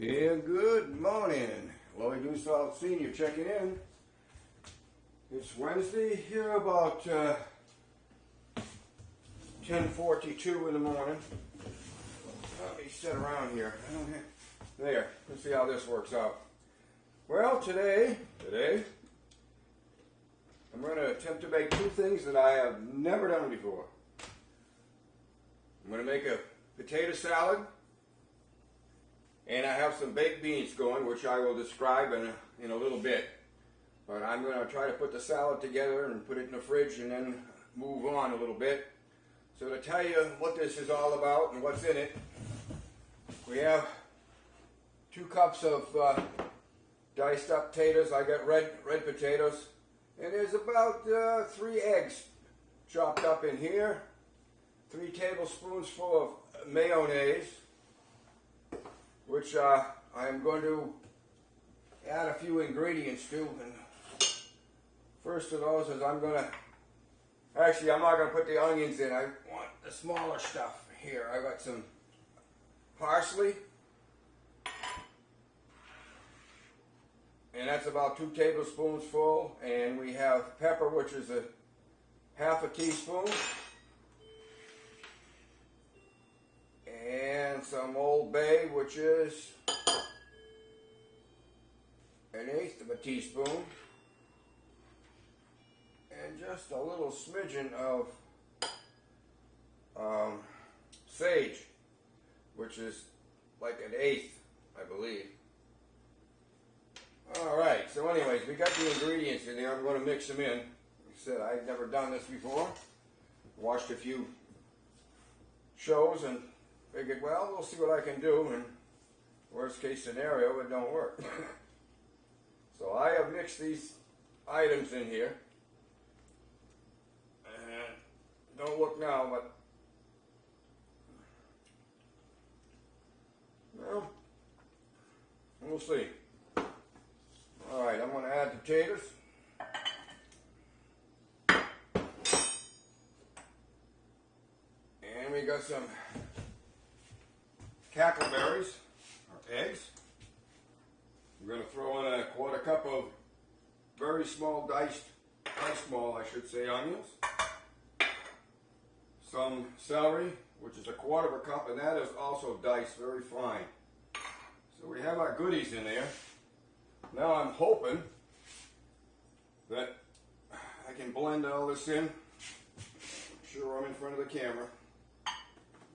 Yeah, good morning. Lloyd Newsall Sr. checking in. It's Wednesday here about 10:42 in the morning. Let me sit around here. There, let's see how this works out. Well, today, I'm going to attempt to make two things that I have never done before. I'm going to make a potato salad, and I have some baked beans going, which I will describe in a little bit. But I'm going to try to put the salad together and put it in the fridge and then move on a little bit. So to tell you what this is all about and what's in it, we have 2 cups of diced up potatoes. I got red potatoes. And there's about 3 eggs chopped up in here. 3 tablespoons full of mayonnaise, which I'm going to add a few ingredients to. And first of those is I'm not going to put the onions in. I want the smaller stuff here. I got some parsley, and that's about 2 tablespoons full. And we have pepper, which is a half a teaspoon. And some Old Bay, which is 1/8 of a teaspoon. And just a little smidgen of sage, which is like 1/8, I believe. Alright, so anyways, we got the ingredients in there. I'm going to mix them in. Like I said, I've never done this before. Watched a few shows and figured, well, we'll see what I can do, and worst case scenario, it don't work. So I have mixed these items in here. And don't look now, but well, we'll see. Alright, I'm going to add potatoes. And we got some cackleberries, or eggs. We're going to throw in a 1/4 cup of very small diced I should say, onions. Some celery, which is a 1/4 cup, and that is also diced very fine. So we have our goodies in there. Now I'm hoping that I can blend all this in. I'm sure I'm in front of the camera.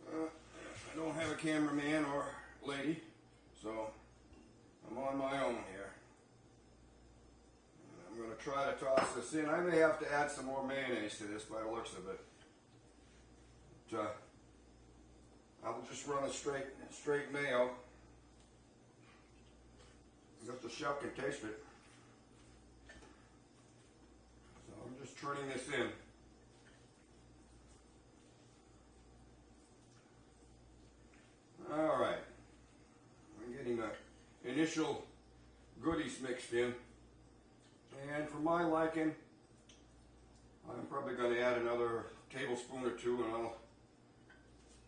I don't have a cameraman or lady, so I'm on my own here. And I'm going to try to toss this in. I may have to add some more mayonnaise to this by the looks of it. But, I'll just run a straight mayo. Just the chef can taste it. So I'm just turning this in. Alright, I'm getting the initial goodies mixed in, and for my liking, I'm probably going to add another tablespoon or 2, and I'll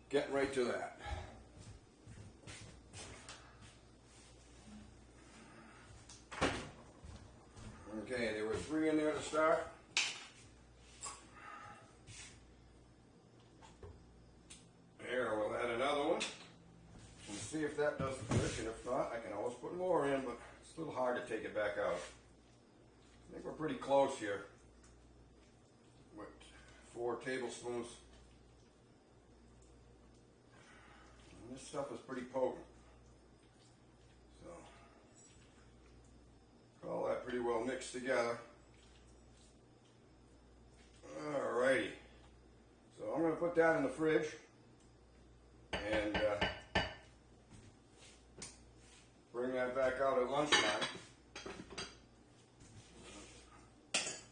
get right to that. Okay, there were 3 in there to start. There, we'll add another one. See if that does the trick, and if not, I can always put more in, but it's a little hard to take it back out. I think we're pretty close here with 4 tablespoons. And this stuff is pretty potent. So, all that pretty well mixed together. Alrighty. So I'm going to put that in the fridge, and bring that back out at lunchtime.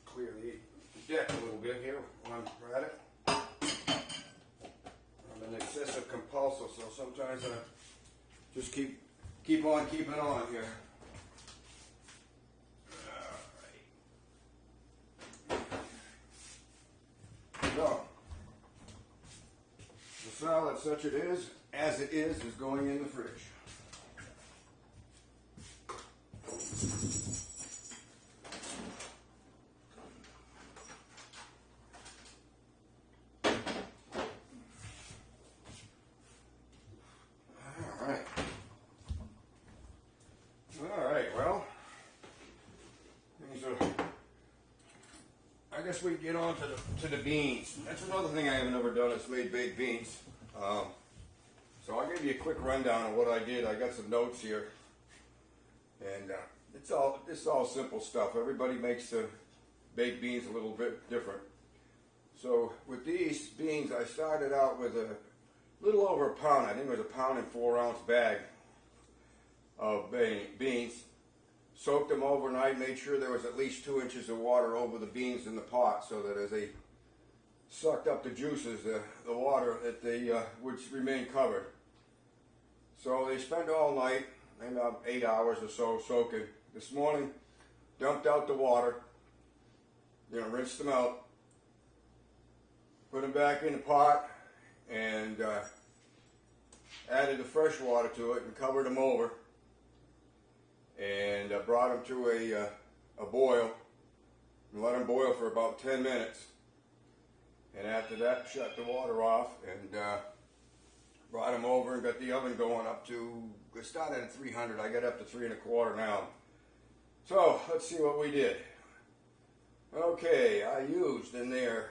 Clear the deck a little bit here while I'm at it. I'm an excessive compulsive, so sometimes I just keep on keeping on here. So, the salad, such it is, as it is going in the fridge. guess we get on to the beans. That's another thing I haven't ever done is made baked beans. So I'll give you a quick rundown of what I did. I got some notes here, and it's all simple stuff. Everybody makes the baked beans a little bit different. So with these beans, I started out with a little over a pound. I think it was a 1 4-ounce bag of beans. Soaked them overnight, made sure there was at least 2 inches of water over the beans in the pot so that as they sucked up the juices, the water, that they would remain covered. So they spent all night, maybe about 8 hours or so soaking. This morning, dumped out the water, rinsed them out, put them back in the pot, and added the fresh water to it and covered them over. And brought them to a boil and let them boil for about 10 minutes. And after that, shut the water off and brought them over and got the oven going up to, it started at 300, I got up to 3 1/4 now. So let's see what we did. Okay, I used in there,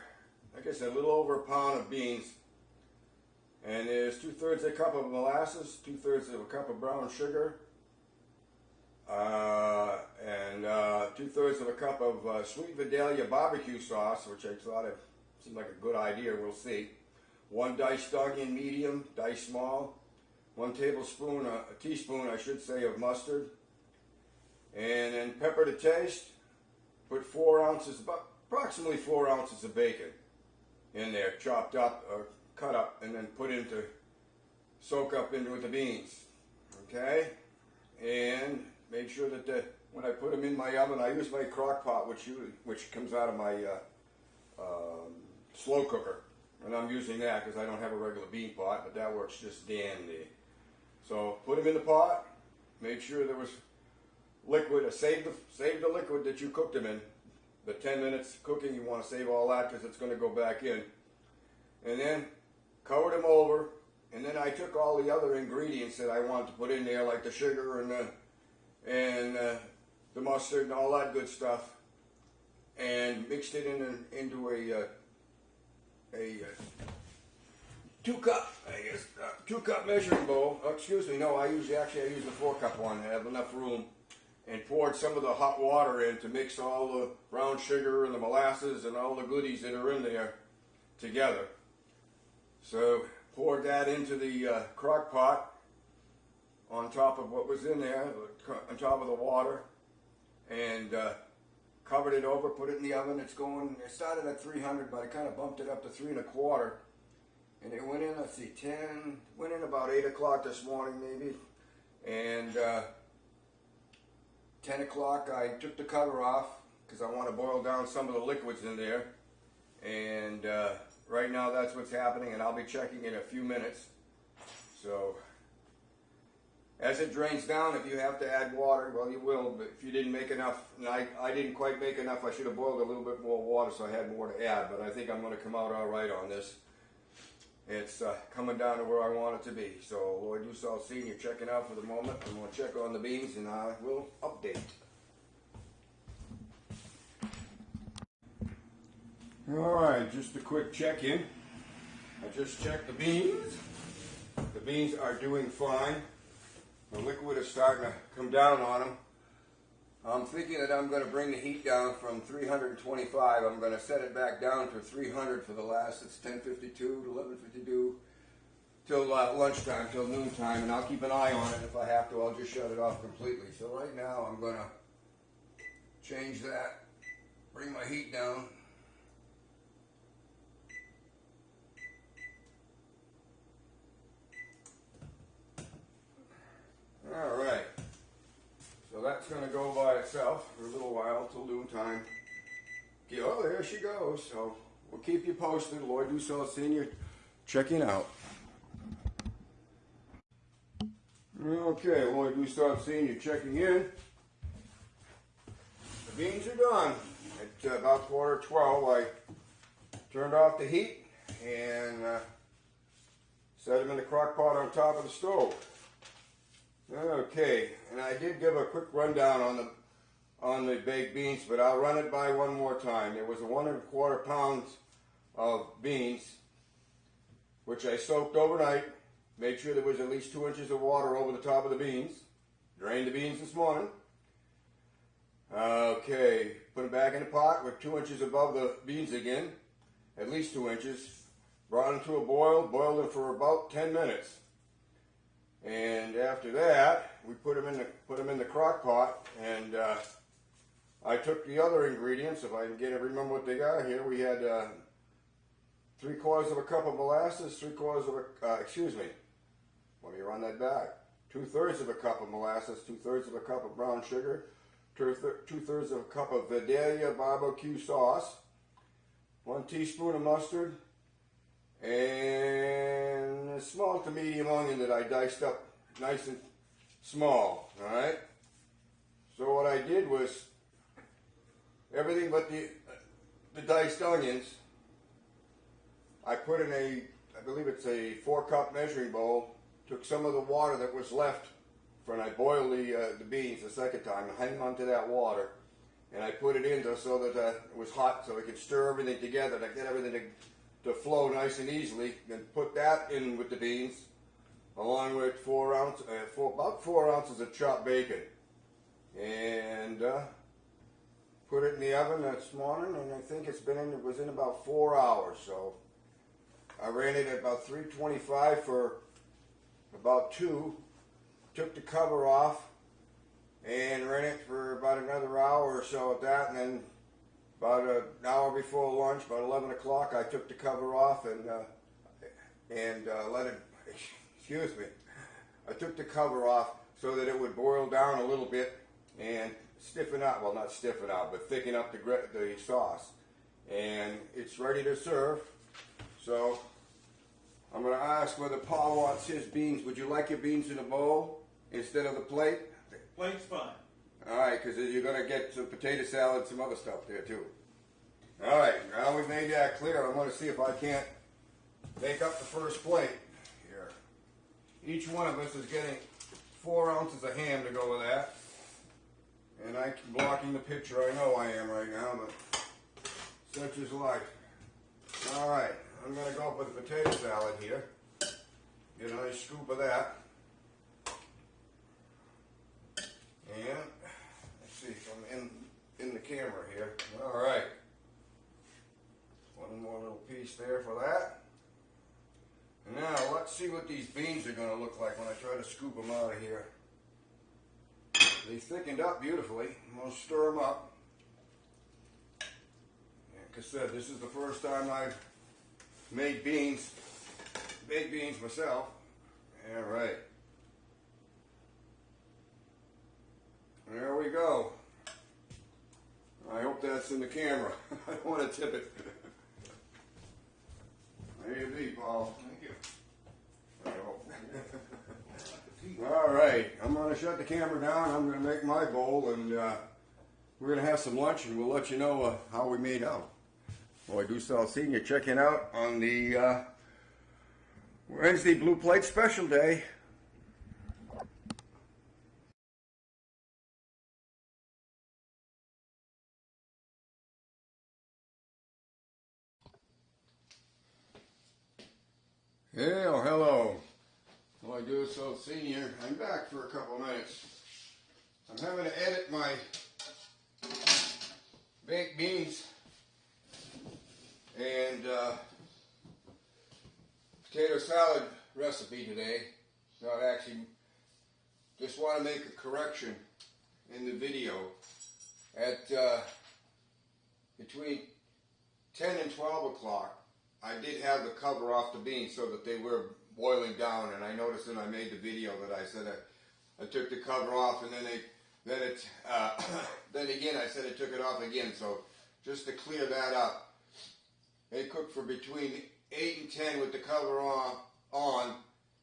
like I said, a little over a pound of beans. And there's 2/3 a cup of molasses, 2/3 of a cup of brown sugar, and 2/3 of a cup of sweet Vidalia barbecue sauce, which I thought it seemed like a good idea. We'll see. 1 diced onion, medium, diced small. 1 tablespoon, a teaspoon, I should say, of mustard, and then pepper to taste. Put 4 ounces, about approximately 4 ounces of bacon in there, chopped up or cut up, and then put into soak up into with the beans. Okay, and make sure that when I put them in my oven, I use my crock pot, which comes out of my slow cooker, and I'm using that because I don't have a regular bean pot, but that works just dandy. So put them in the pot. Make sure there was liquid. Save the liquid that you cooked them in. The 10 minutes cooking, you want to save all that because it's going to go back in. And then cover them over. And then I took all the other ingredients that I wanted to put in there, like the sugar and the mustard and all that good stuff, and mixed it into a 2-cup measuring bowl. Oh, excuse me, no, I use the 4-cup one. I have enough room, and poured some of the hot water in to mix all the brown sugar and the molasses and all the goodies that are in there together. So poured that into the crock pot on top of what was in there, on top of the water, and covered it over, put it in the oven. It started at 300, but I kind of bumped it up to 3 1/4. And it went in, let's see, went in about 8 o'clock this morning maybe. And 10 o'clock I took the cover off because I want to boil down some of the liquids in there. And right now that's what's happening, and I'll be checking in a few minutes. So as it drains down, if you have to add water, well, you will, but if you didn't make enough, and I didn't quite make enough, I should have boiled a little bit more water so I had more to add, but I think I'm going to come out all right on this. It's coming down to where I want it to be. So Lloyd Dussault Sr. checking out for the moment. I'm going to check on the beans and I will update. Alright, just a quick check-in. I just checked the beans. The beans are doing fine. The liquid is starting to come down on them. I'm thinking that I'm going to bring the heat down from 325. I'm going to set it back down to 300 for the last, it's 10:52 to 11:52 till lunchtime, till noontime, and I'll keep an eye on it. If I have to, I'll just shut it off completely. So right now I'm going to change that, bring my heat down. All right. So that's going to go by itself for a little while till noontime. Oh, there she goes. So we'll keep you posted. Lloyd Dussault Sr. checking out. Okay, Lloyd Dussault Sr. checking in. The beans are done. At about 11:45, I turned off the heat and set them in the crock pot on top of the stove. Okay, and I did give a quick rundown on on the baked beans, but I'll run it by one more time. There was 1¼ pounds of beans, which I soaked overnight. Made sure there was at least 2 inches of water over the top of the beans. Drained the beans this morning. Okay, put them back in the pot with 2 inches above the beans again, at least 2 inches. Brought them to a boil, boiled them for about 10 minutes. And after that, we put them in the crock pot, and I took the other ingredients, if I can remember what they got here. We had 3/4 of a cup of molasses, 3/4 of a, excuse me, let me run that back. 2/3 of a cup of molasses, 2/3 of a cup of brown sugar, 2/3 of a cup of Vidalia barbecue sauce, 1 teaspoon of mustard, and a small to medium onion that I diced up nice and small. All right. So what I did was everything but the diced onions, I put in I believe it's a 4-cup measuring bowl. Took some of the water that was left when I boiled the beans the second time, hang on to that water, and I put it in so that it was hot, so I could stir everything together to get everything to flow nice and easily. Then put that in with the beans, along with about 4 ounces of chopped bacon, and put it in the oven this morning, and I think it was in about 4 hours. So I ran it at about 325 for about 2. Took the cover off and ran it for about another hour or so at that, and then about an hour before lunch, about 11 o'clock, I took the cover off and let it, excuse me, I took the cover off so that it would boil down a little bit and stiffen up, well, not stiffen out, but thicken up the sauce. And it's ready to serve. So I'm going to ask whether Paul wants his beans. Would you like your beans in a bowl instead of the plate? Plate's fine. All right, because you're going to get some potato salad, some other stuff there too. All right, now we've made that clear. I'm going to see if I can't make up the first plate here. Each one of us is getting 4 ounces of ham to go with that. And I'm blocking the picture. I know I am right now, but such is life. All right, I'm going to go up with a potato salad here. Get a nice scoop of that. And let's see if I'm in the camera here. All right. One more little piece there for that. And now let's see what these beans are going to look like when I try to scoop them out of here. They thickened up beautifully. I'm going to stir them up. Like I said, this is the first time I've made baked beans myself. All right. There we go. I hope that's in the camera. I don't want to tip it. There you be, Paul. Thank you. I hope. All right. I'm going to shut the camera down. I'm going to make my bowl, and we're going to have some lunch, and we'll let you know how we made out. Well, I do sell senior checking out on the Wednesday Blue Plate Special Day. Hey, oh, hello. Well, I do so senior. I'm back for a couple minutes. I'm having to edit my baked beans and potato salad recipe today. So I actually just want to make a correction in the video. At between 10 and 12 o'clock, I did have the cover off the beans so that they were boiling down, and I noticed when I made the video that I said I took the cover off, and then again I said I took it off again. So just to clear that up, they cooked for between 8 and 10 with the cover on,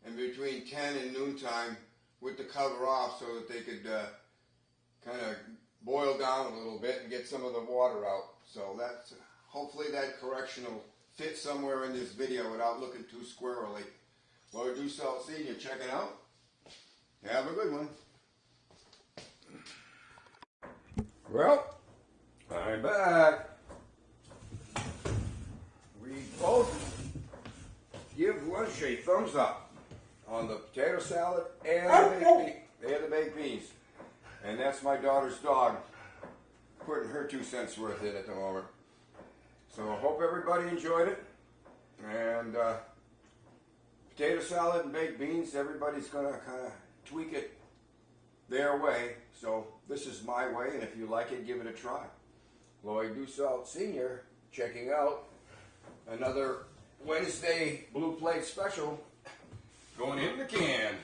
and between 10 and noontime with the cover off, so that they could kind of boil down a little bit and get some of the water out. So that's hopefully that correction will fit somewhere in this video without looking too squirrely. Well, we do sell senior checking out. Have a good one. Well, I'm back. We both give lunch a thumbs up on the potato salad and the baked beans. And that's my daughter's dog putting her 2 cents worth in at the moment. So I hope everybody enjoyed it. And potato salad and baked beans, everybody's going to kind of tweak it their way. So this is my way, and if you like it, give it a try. Lloyd Dussault Sr. checking out another Wednesday Blue Plate special going in the can.